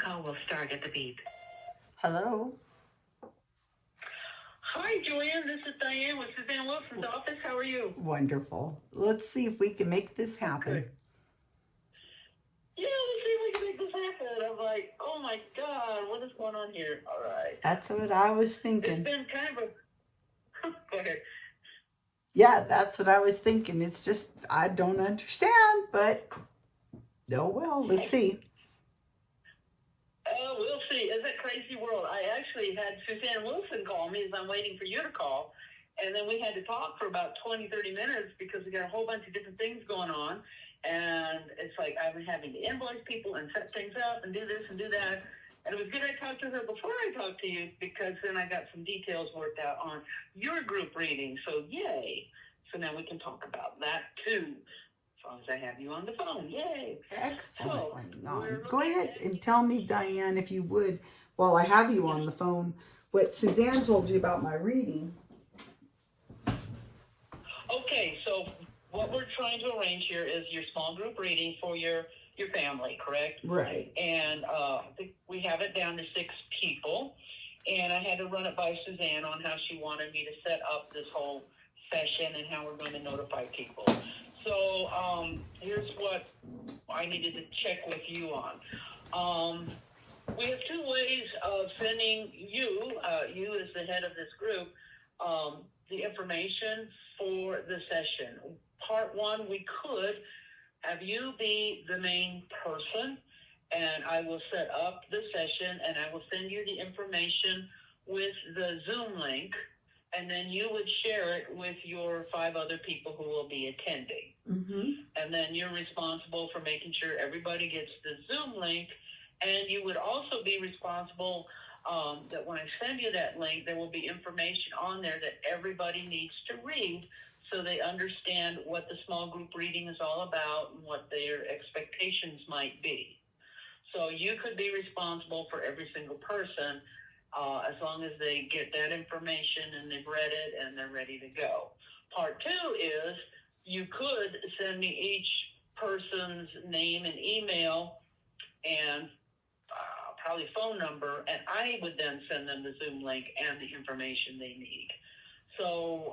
call will start at the beep. Hello. Hi, Joanne. This is Diane with Suzanne Wilson's office. How are you? Wonderful. Let's see if we can make this happen. Good. Yeah, let's see if we can make this happen. I'm like, oh my God, what is going on here? All right. That's what I was thinking. It's been kind of a... Go ahead. Yeah, that's what I was thinking. It's just, I don't understand, but oh well, let's see. We'll see. It's a crazy world. I actually had Suzanne Wilson call me as I'm waiting for you to call. And then we had to talk for about 20, 30 minutes because we got a whole bunch of different things going on. And it's like I've been having to invoice people and set things up and do this and do that. And it was good I talked to her before I talked to you because then I got some details worked out on your group reading. So yay. So now we can talk about that too. As long as I have you on the phone. Yay. Excellent. So, Go ahead and tell me, Diane, if you would, while I have you on the phone, what Suzanne told you about my reading. Okay, so what we're trying to arrange here is your small group reading for your family, correct? Right. And I think we have it down to 6 people. And I had to run it by Suzanne on how she wanted me to set up this whole session and how we're going to notify people. So here's what I needed to check with you on. We have 2 ways of sending you as the head of this group, the information for the session. Part 1, we could have you be the main person, and I will set up the session, and I will send you the information with the Zoom link, and then you would share it with your 5 other people who will be attending. Mm-hmm. And then you're responsible for making sure everybody gets the Zoom link, and you would also be responsible that when I send you that link, there will be information on there that everybody needs to read so they understand what the small group reading is all about and what their expectations might be. So you could be responsible for every single person as long as they get that information and they've read it and they're ready to go. Part 2 is you could send me each person's name and email and probably phone number, and I would then send them the Zoom link and the information they need. So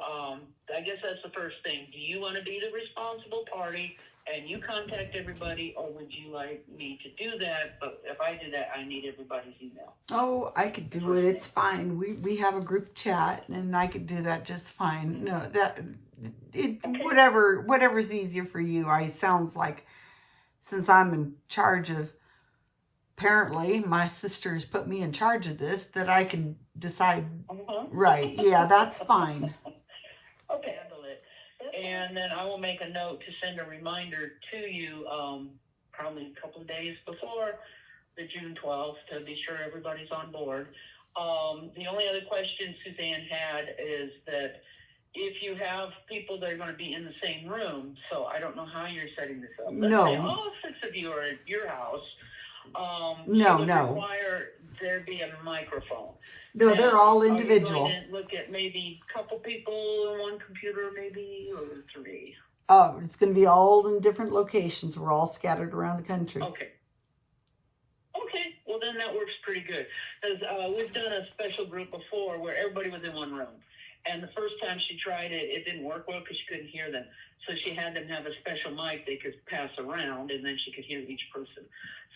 I guess that's the first thing. Do you want to be the responsible party and you contact everybody, or would you like me to do that? But if I do that, I need everybody's email. Oh, I could do it. It's fine. We have a group chat, and I could do that just fine. No, okay. Whatever's easier for you. Sounds like since I'm in charge of, apparently my sister's put me in charge of this, that I can decide. Uh-huh. Right. Yeah, that's fine. Okay. Handle it. And then I will make a note to send a reminder to you probably a couple of days before the June 12th to be sure everybody's on board. The only other question Suzanne had is that if you have people that are going to be in the same room, so I don't know how you're setting this up. Let's say all 6 of you are at your house. No. Require there be a microphone. No, now, they're all individual. Are you going to look at maybe a couple people on one computer, maybe, or 3? Oh, it's going to be all in different locations. We're all scattered around the country. Okay. Well, then that works pretty good. Because we've done a special group before where everybody was in one room. And the first time she tried it, it didn't work well because she couldn't hear them. So she had them have a special mic they could pass around, and then she could hear each person.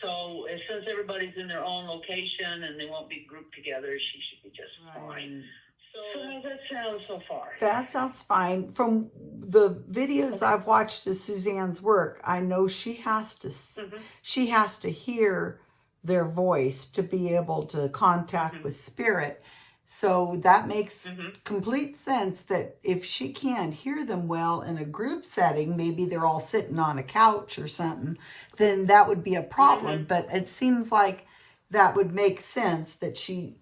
So since everybody's in their own location and they won't be grouped together, she should be just fine. So how's that sound so far? That sounds fine. From the videos I've watched of Suzanne's work, I know she has to hear their voice to be able to contact with spirit. So that makes complete sense that if she can't hear them well in a group setting, maybe they're all sitting on a couch or something, then that would be a problem. But it seems like that would make sense that she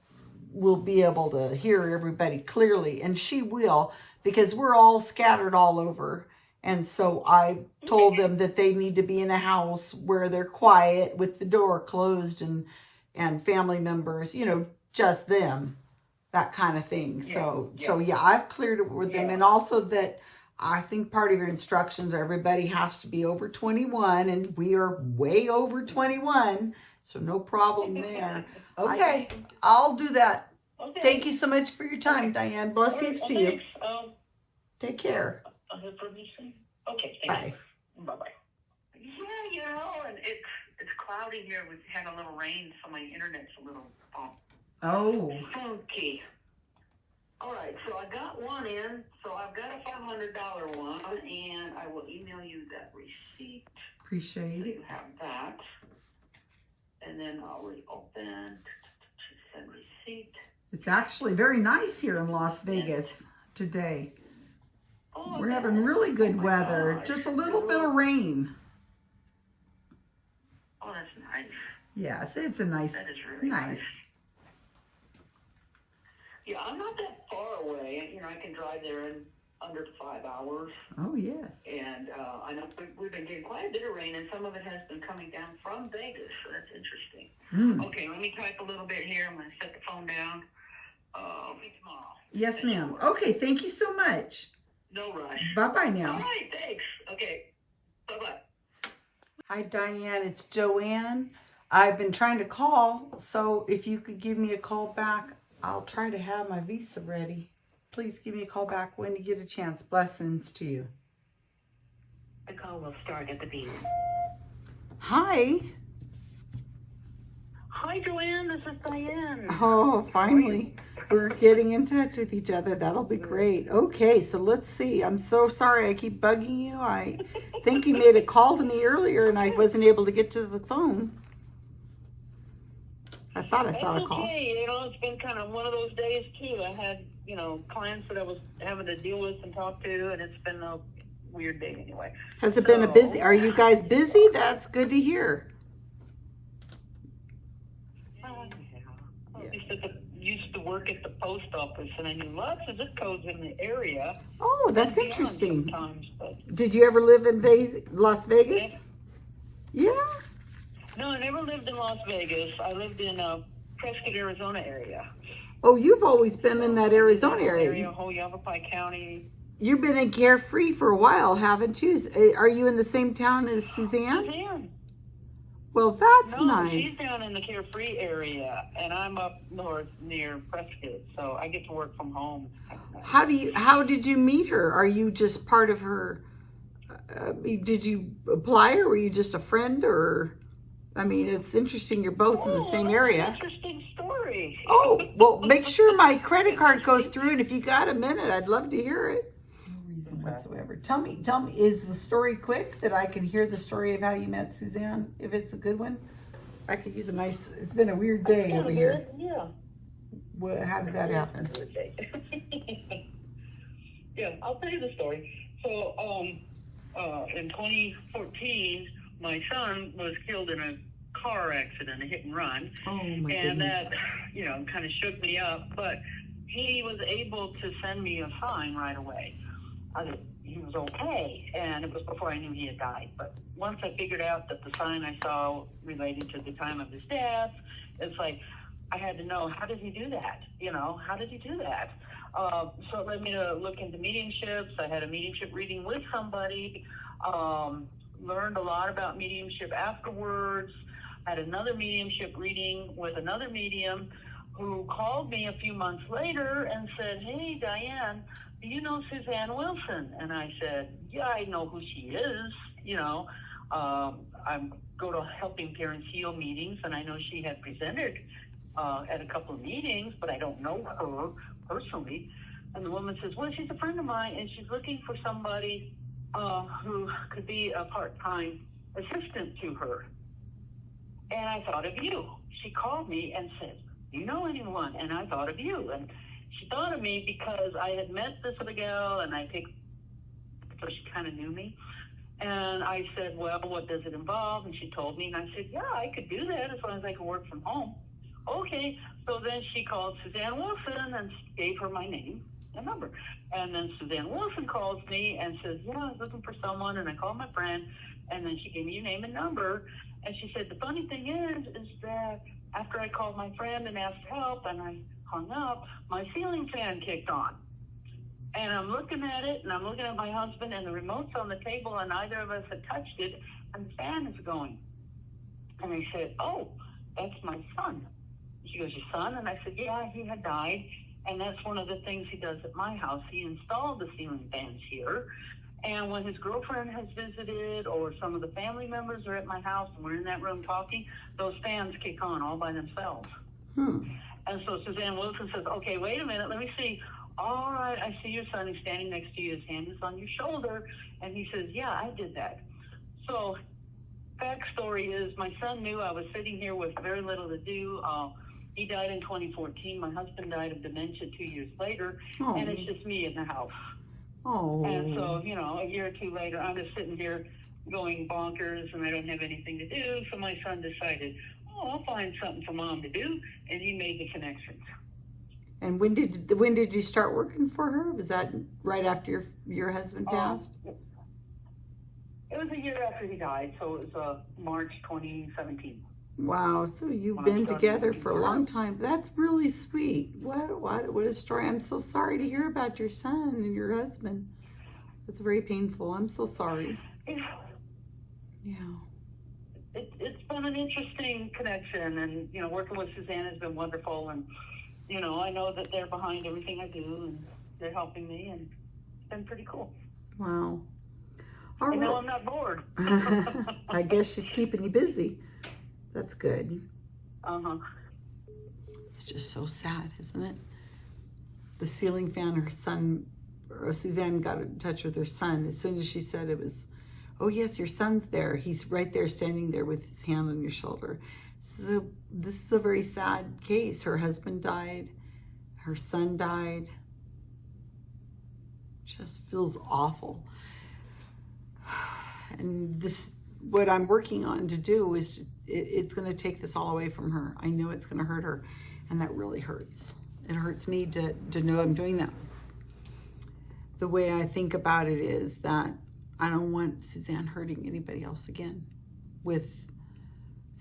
will be able to hear everybody clearly. And she will, because we're all scattered all over. And so I told them that they need to be in a house where they're quiet with the door closed and family members, just them. That kind of thing. So I've cleared it with them. And also that I think part of your instructions are everybody has to be over 21, and we are way over 21. So no problem there. Okay, I'll do that. Okay. Thank you so much for your time, Diane. Blessings to you. Thanks. Take care. I'll hear from you soon. Okay, thank Bye. you. Bye-bye. Yeah, and it's cloudy here. We've had a little rain, so my internet's a little funky. All right, so I got one in. So I've got a $500 one, and I will email you that receipt. Appreciate So it. you have that. And then I'll reopen, send receipt. It's actually very nice here in Las Vegas today. Oh, We're having really good my weather. gosh. Just a little bit of rain. Oh, that's nice. Yes, it's a nice, That is really nice. Yeah, I'm not that far away. You know, I can drive there in under 5 hours. Oh, yes. And I know we've been getting quite a bit of rain, and some of it has been coming down from Vegas, so that's interesting. Okay, let me type a little bit here. I'm going to set the phone down. I'll be tomorrow. Yes, ma'am. Okay, thank you so much. No rush. Bye-bye now. All right, thanks. Okay, bye-bye. Hi, Diane. It's Joanne. I've been trying to call, so if you could give me a call back, I'll try to have my visa ready. Please give me a call back when you get a chance. Blessings to you. The call will start at the beep. Hi. Hi, Joanne. This is Diane. Oh, finally. We're getting in touch with each other. That'll be great. Okay, so let's see. I'm so sorry I keep bugging you. I think you made a call to me earlier and I wasn't able to get to the phone. I thought I saw a call. Okay, you know, it's been kind of one of those days too. I had, you know, clients that I was having to deal with and talk to, and it's been a weird day anyway. Has it been a busy? Are you guys busy? That's good to hear. Used to work at the post office, and I knew lots of zip codes in the area. Oh, that's interesting. Sometimes, but Did you ever live in Las Vegas? Yeah. no, I never lived in Las Vegas. I lived in Prescott, Arizona area. Oh, you've always been in that Arizona area. Whole Yavapai County. You've been in Carefree for a while, haven't you? Are you in the same town as Suzanne? Suzanne. Well, that's No, nice. she's down in the Carefree area, and I'm up north near Prescott, so I get to work from home. How did you meet her? Are you just part of her? Did you apply, or were you just a friend? Or, I mean, it's interesting. You're both in the same area. Interesting story. Oh, well, make sure my credit card goes through, and if you got a minute, I'd love to hear it. No reason whatsoever. Tell me, is the story quick that I can hear the story of how you met Suzanne? If it's a good one, I could use a nice. It's been a weird day over here. Yeah. How did that happen? Yeah, I'll tell you the story. So, in 2014, my son was killed in a car accident, a hit and run. Oh my and goodness. that, you know, kind of shook me up. But he was able to send me a sign right away. He was okay, and it was before I knew he had died. But once I figured out that the sign I saw related to the time of his death, it's like I had to know, how did he do that? You know, how did he do that? So it led me to look into mediumships. I had a mediumship reading with somebody, learned a lot about mediumship afterwards. Had another mediumship reading with another medium who called me a few months later and said, "Hey, Diane, do you know Suzanne Wilson?" And I said, "Yeah, I know who she is. You know, I go to Helping Parents Heal meetings, and I know she had presented at a couple of meetings, but I don't know her personally." And the woman says, "Well, she's a friend of mine, and she's looking for somebody who could be a part-time assistant to her." And I thought of you. She called me and said, "Do you know anyone?" And I thought of you. And she thought of me because I had met this other gal, and so she kind of knew me. And I said, "Well, what does it involve?" And she told me, and I said, "Yeah, I could do that as long as I could work from home." Okay, so then she called Suzanne Wilson and gave her my name and number. And then Suzanne Wilson calls me and says, "Yeah, I was looking for someone," and I called my friend, and then she gave me your name and number. And she said, "The funny thing is that after I called my friend and asked help and I hung up, my ceiling fan kicked on." And I'm looking at it, and I'm looking at my husband, and the remote's on the table, and neither of us had touched it, and the fan is going. And I said, "Oh, that's my son. She goes, your son? And I said, yeah, he had died. And that's one of the things he does at my house. He installed the ceiling fans here. And when his girlfriend has visited or some of the family members are at my house and we're in that room talking, those fans kick on all by themselves. And so Suzanne Wilson says, okay, wait a minute, let me see. All right, I see your son. He's standing next to you. His hand is on your shoulder. And he says, yeah, I did that. So backstory is my son knew I was sitting here with very little to do. He died in 2014. My husband died of dementia 2 years later. Oh. And it's just me in the house. Oh. And so, you know, a year or two later, I'm just sitting here going bonkers and I don't have anything to do. So my son decided, oh, I'll find something for mom to do. And he made the connections. And when did you start working for her? Was that right after your husband passed? It was a year after he died. So it was March 2017. Wow. So you've been together for a long time. That's really sweet. What a story. I'm so sorry to hear about your son and your husband. It's very painful. I'm so sorry. Yeah. It's been an interesting connection, and, you know, working with Suzanne has been wonderful, and, you know, I know that they're behind everything I do, and they're helping me, and it's been pretty cool. Wow. All right. Now I'm not bored. I guess she's keeping you busy. That's good. Uh-huh. It's just so sad, isn't it? The ceiling fan, her son, or Suzanne got in touch with her son. As soon as she said it was, oh yes, your son's there. He's right there standing there with his hand on your shoulder. So this is a very sad case. Her husband died. Her son died. Just feels awful. And this, what I'm working on to do is, it's going to take this all away from her. I know it's going to hurt her, and that really hurts. It hurts me to know I'm doing that. The way I think about it is that I don't want Suzanne hurting anybody else again with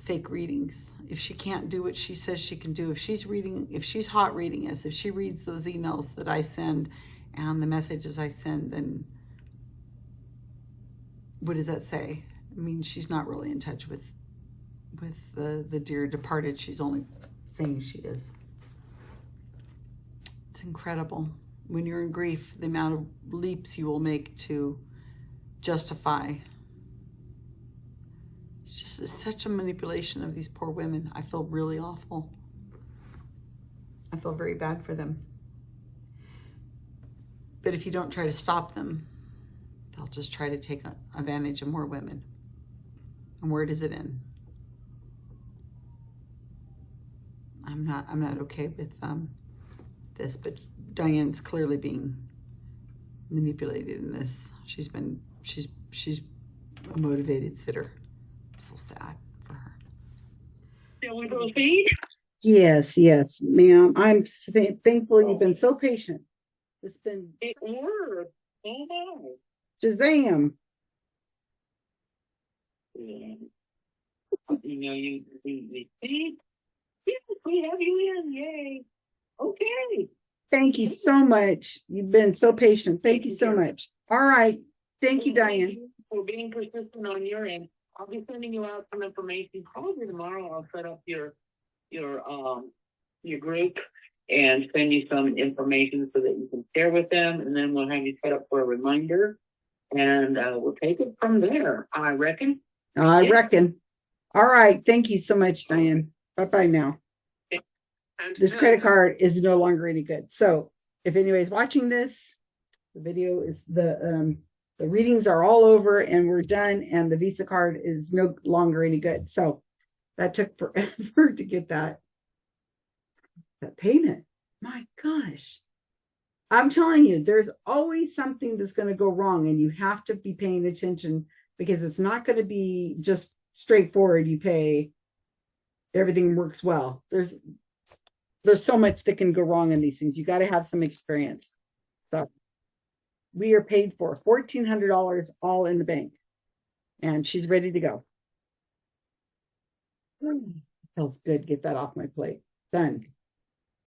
fake readings. If she can't do what she says she can do, if she's hot reading us, if she reads those emails that I send and the messages I send, then what does that say? I mean, she's not really in touch with the dear departed. She's only saying she is. It's incredible. When you're in grief, the amount of leaps you will make to justify. It's such a manipulation of these poor women. I feel really awful. I feel very bad for them. But if you don't try to stop them, they'll just try to take advantage of more women. And where does it end? I'm not okay with this, but Diane's clearly being manipulated in this. She's a motivated sitter. I'm so sad for her. Shall we proceed? Yes, ma'am. I'm thankful you've been so patient. It's been. It worked. Oh, Shazam. yeah. You know, you see? Yes, we have you in. Yay. Okay. Thank you so much. You've been so patient. Thank you so much. All right. Thank you, Diane. Thank you for being persistent on your end. I'll be sending you out some information. Probably tomorrow I'll set up your group and send you some information so that you can share with them, and then we'll have you set up for a reminder, and we'll take it from there, I reckon. I reckon. All right. Thank you so much, Diane. Bye-bye now. This credit card is no longer any good. So if anybody's watching this, the video is the readings are all over and we're done, and the Visa card is no longer any good. So that took forever to get that payment. My gosh. I'm telling you, there's always something that's going to go wrong, and you have to be paying attention, because it's not going to be just straightforward. You pay, everything works well. There's so much that can go wrong in these things. You got to have some experience. So we are paid for $1,400 all in the bank, and she's ready to go. Feels good. Get that off my plate. Done.